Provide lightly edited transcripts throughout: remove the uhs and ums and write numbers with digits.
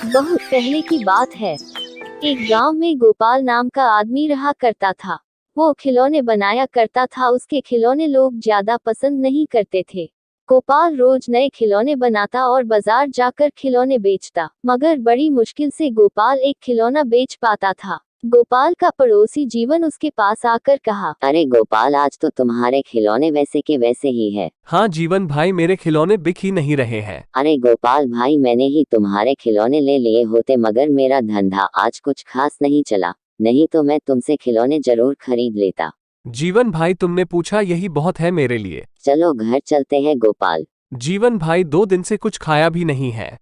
बहुत पहले की बात है। एक गांव में गोपाल नाम का आदमी रहा करता था। वो खिलौने बनाया करता था। उसके खिलौने लोग ज्यादा पसंद नहीं करते थे। गोपाल रोज नए खिलौने बनाता और बाजार जाकर खिलौने बेचता, मगर बड़ी मुश्किल से गोपाल एक खिलौना बेच पाता था। गोपाल का पड़ोसी जीवन उसके पास आकर कहा, अरे गोपाल, आज तो तुम्हारे खिलौने वैसे के वैसे ही है। हाँ जीवन भाई, मेरे खिलौने बिक ही नहीं रहे हैं। अरे गोपाल भाई, मैंने ही तुम्हारे खिलौने ले लिए होते, मगर मेरा धंधा आज कुछ खास नहीं चला, नहीं तो मैं तुमसे खिलौने जरूर खरीद लेता। जीवन भाई, तुमने पूछा यही बहुत है मेरे लिए। चलो घर चलते हैं गोपाल। जीवन भाई, 2 दिन से कुछ खाया भी नहीं है।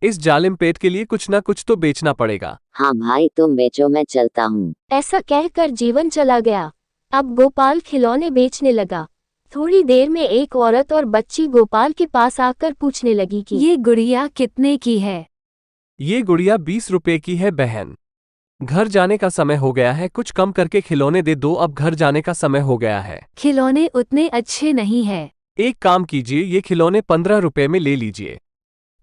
इस जालिम पेट के लिए कुछ ना कुछ तो बेचना पड़ेगा। हाँ भाई, तुम बेचो, मैं चलता हूँ। ऐसा कहकर जीवन चला गया। अब गोपाल खिलौने बेचने लगा। थोड़ी देर में एक औरत और बच्ची गोपाल के पास आकर पूछने लगी कि ये गुड़िया कितने की है? ये गुड़िया 20 रुपए की है बहन। घर जाने का समय हो गया है, कुछ कम करके खिलौने दे दो, अब घर जाने का समय हो गया है। खिलौने उतने अच्छे नहीं है। एक काम कीजिए, ये खिलौने 15 रुपए में ले लीजिए,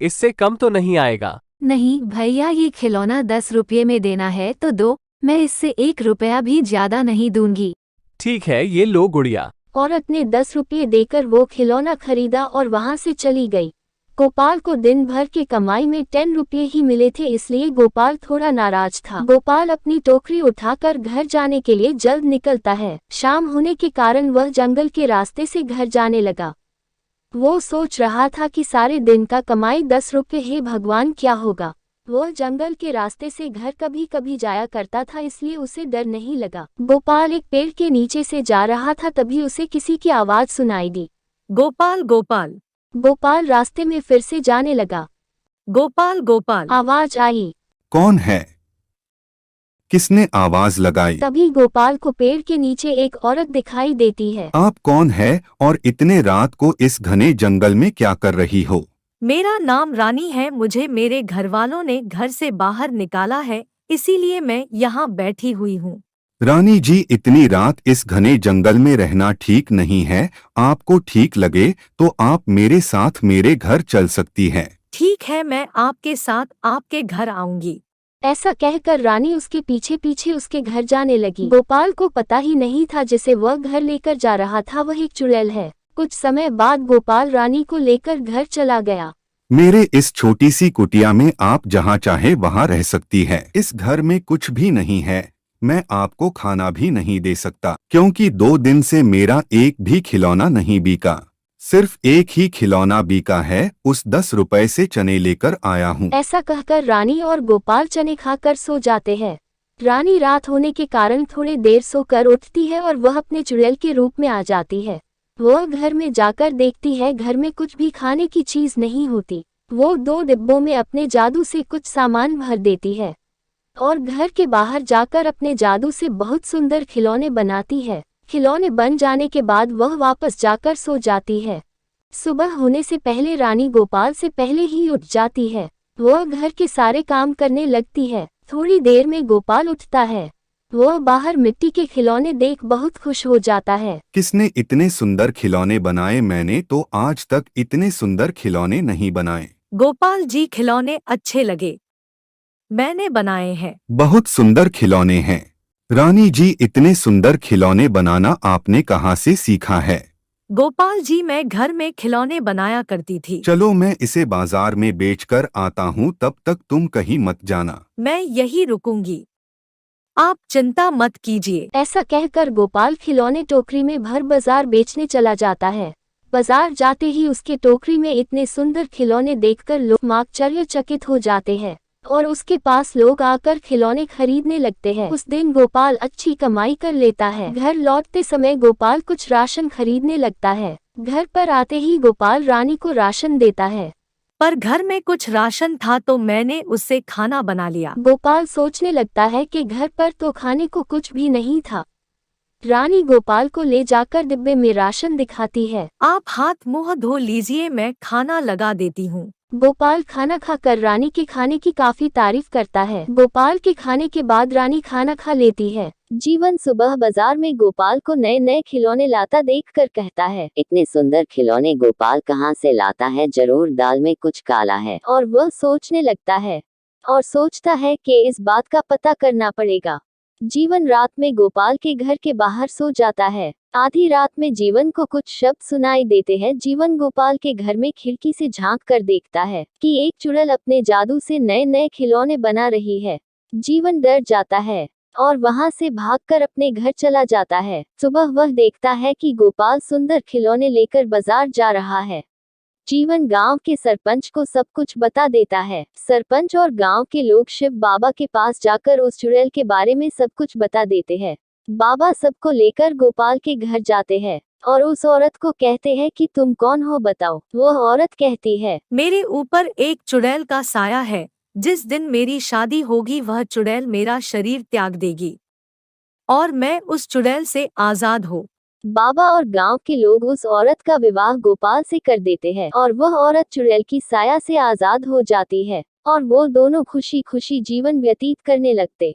इससे कम तो नहीं आएगा। नहीं भैया, ये खिलौना 10 रुपये में देना है तो दो, मैं इससे 1 रुपया भी ज्यादा नहीं दूंगी। ठीक है, ये लो गुड़िया। औरत ने 10 रुपये देकर वो खिलौना खरीदा और वहां से चली गई। गोपाल को दिन भर की कमाई में 10 रुपये ही मिले थे, इसलिए गोपाल थोड़ा नाराज था। गोपाल अपनी टोकरी उठाकर घर जाने के लिए जल्द निकलता है। शाम होने के कारण वह जंगल के रास्ते से घर जाने लगा। वो सोच रहा था कि सारे दिन का कमाई 10 रुपये, हे भगवान क्या होगा। वह जंगल के रास्ते से घर कभी कभी जाया करता था, इसलिए उसे डर नहीं लगा। गोपाल एक पेड़ के नीचे से जा रहा था, तभी उसे किसी की आवाज सुनाई दी। गोपाल गोपाल। गोपाल रास्ते में फिर से जाने लगा। गोपाल गोपाल। आवाज आई। कौन है? किसने आवाज लगाई? तभी गोपाल को पेड़ के नीचे एक औरत दिखाई देती है। आप कौन है और इतने रात को इस घने जंगल में क्या कर रही हो? मेरा नाम रानी है, मुझे मेरे घरवालों ने घर से बाहर निकाला है, इसीलिए मैं यहाँ बैठी हुई हूँ। रानी जी, इतनी रात इस घने जंगल में रहना ठीक नहीं है। आपको ठीक लगे तो आप मेरे साथ मेरे घर चल सकती हैं। ठीक है, मैं आपके साथ आपके घर आऊंगी। ऐसा कहकर रानी उसके पीछे पीछे उसके घर जाने लगी। गोपाल को पता ही नहीं था जिसे वह घर लेकर जा रहा था वह एक चुड़ैल है। कुछ समय बाद गोपाल रानी को लेकर घर चला गया। मेरे इस छोटी सी कुटिया में आप जहाँ चाहे वहाँ रह सकती हैं। इस घर में कुछ भी नहीं है। मैं आपको खाना भी नहीं दे सकता, क्योंकि 2 दिन से मेरा एक भी खिलौना नहीं बिका। सिर्फ एक ही खिलौना बिका है, उस 10 रुपए से चने लेकर आया हूँ। ऐसा कहकर रानी और गोपाल चने खाकर सो जाते हैं। रानी रात होने के कारण थोड़ी देर सोकर उठती है और वह अपने चुड़ैल के रूप में आ जाती है। वह घर में जाकर देखती है, घर में कुछ भी खाने की चीज नहीं होती। वो 2 डिब्बों में अपने जादू से कुछ सामान भर देती है और घर के बाहर जाकर अपने जादू से बहुत सुंदर खिलौने बनाती है। खिलौने बन जाने के बाद वह वापस जाकर सो जाती है। सुबह होने से पहले रानी गोपाल से पहले ही उठ जाती है। वह घर के सारे काम करने लगती है। थोड़ी देर में गोपाल उठता है। वह बाहर मिट्टी के खिलौने देख बहुत खुश हो जाता है। किसने इतने सुंदर खिलौने बनाए? मैंने तो आज तक इतने सुंदर खिलौने नहीं बनाए। गोपाल जी, खिलौने अच्छे लगे, मैंने बनाए हैं। बहुत सुंदर खिलौने हैं। रानी जी, इतने सुंदर खिलौने बनाना आपने कहाँ से सीखा है? गोपाल जी, मैं घर में खिलौने बनाया करती थी। चलो मैं इसे बाजार में बेचकर आता हूँ, तब तक तुम कहीं मत जाना। मैं यही रुकूंगी, आप चिंता मत कीजिए। ऐसा कहकर गोपाल खिलौने टोकरी में भर बाजार बेचने चला जाता है। बाजार जाते ही उसके टोकरी में इतने सुंदर खिलौने देखकर लोग आश्चर्यचकित हो जाते हैं और उसके पास लोग आकर खिलौने खरीदने लगते हैं। उस दिन गोपाल अच्छी कमाई कर लेता है। घर लौटते समय गोपाल कुछ राशन खरीदने लगता है। घर पर आते ही गोपाल रानी को राशन देता है। पर घर में कुछ राशन था तो मैंने उससे खाना बना लिया। गोपाल सोचने लगता है कि घर पर तो खाने को कुछ भी नहीं था। रानी गोपाल को ले जाकर डिब्बे में राशन दिखाती है। आप हाथ मुंह धो लीजिए, मैं खाना लगा देती हूँ। गोपाल खाना खाकर रानी के खाने की काफी तारीफ करता है। गोपाल के खाने के बाद रानी खाना खा लेती है। जीवन सुबह बाजार में गोपाल को नए नए खिलौने लाता देखकर कहता है, इतने सुंदर खिलौने गोपाल कहाँ से लाता है, जरूर दाल में कुछ काला है। और वह सोचने लगता है, और सोचता है कि इस बात का पता करना पड़ेगा। जीवन रात में गोपाल के घर के बाहर सो जाता है। आधी रात में जीवन को कुछ शब्द सुनाई देते हैं। जीवन गोपाल के घर में खिड़की से झांक कर देखता है कि एक चुड़ैल अपने जादू से नए नए खिलौने बना रही है। जीवन डर जाता है और वहां से भागकर अपने घर चला जाता है। सुबह वह देखता है कि गोपाल सुंदर खिलौने लेकर बाजार जा रहा है। जीवन गांव के सरपंच को सब कुछ बता देता है। सरपंच और गांव के लोग शिव बाबा के पास जाकर उस चुड़ैल के बारे में सब कुछ बता देते हैं। बाबा सबको लेकर गोपाल के घर जाते हैं और उस औरत को कहते हैं कि तुम कौन हो बताओ। वह औरत कहती है, मेरे ऊपर एक चुड़ैल का साया है। जिस दिन मेरी शादी होगी वह चुड़ैल मेरा शरीर त्याग देगी और मैं उस चुड़ैल से आजाद हो। बाबा और गांव के लोग उस औरत का विवाह गोपाल से कर देते हैं और वह औरत चुड़ैल की साया से आजाद हो जाती है और वो दोनों खुशी खुशी जीवन व्यतीत करने लगते।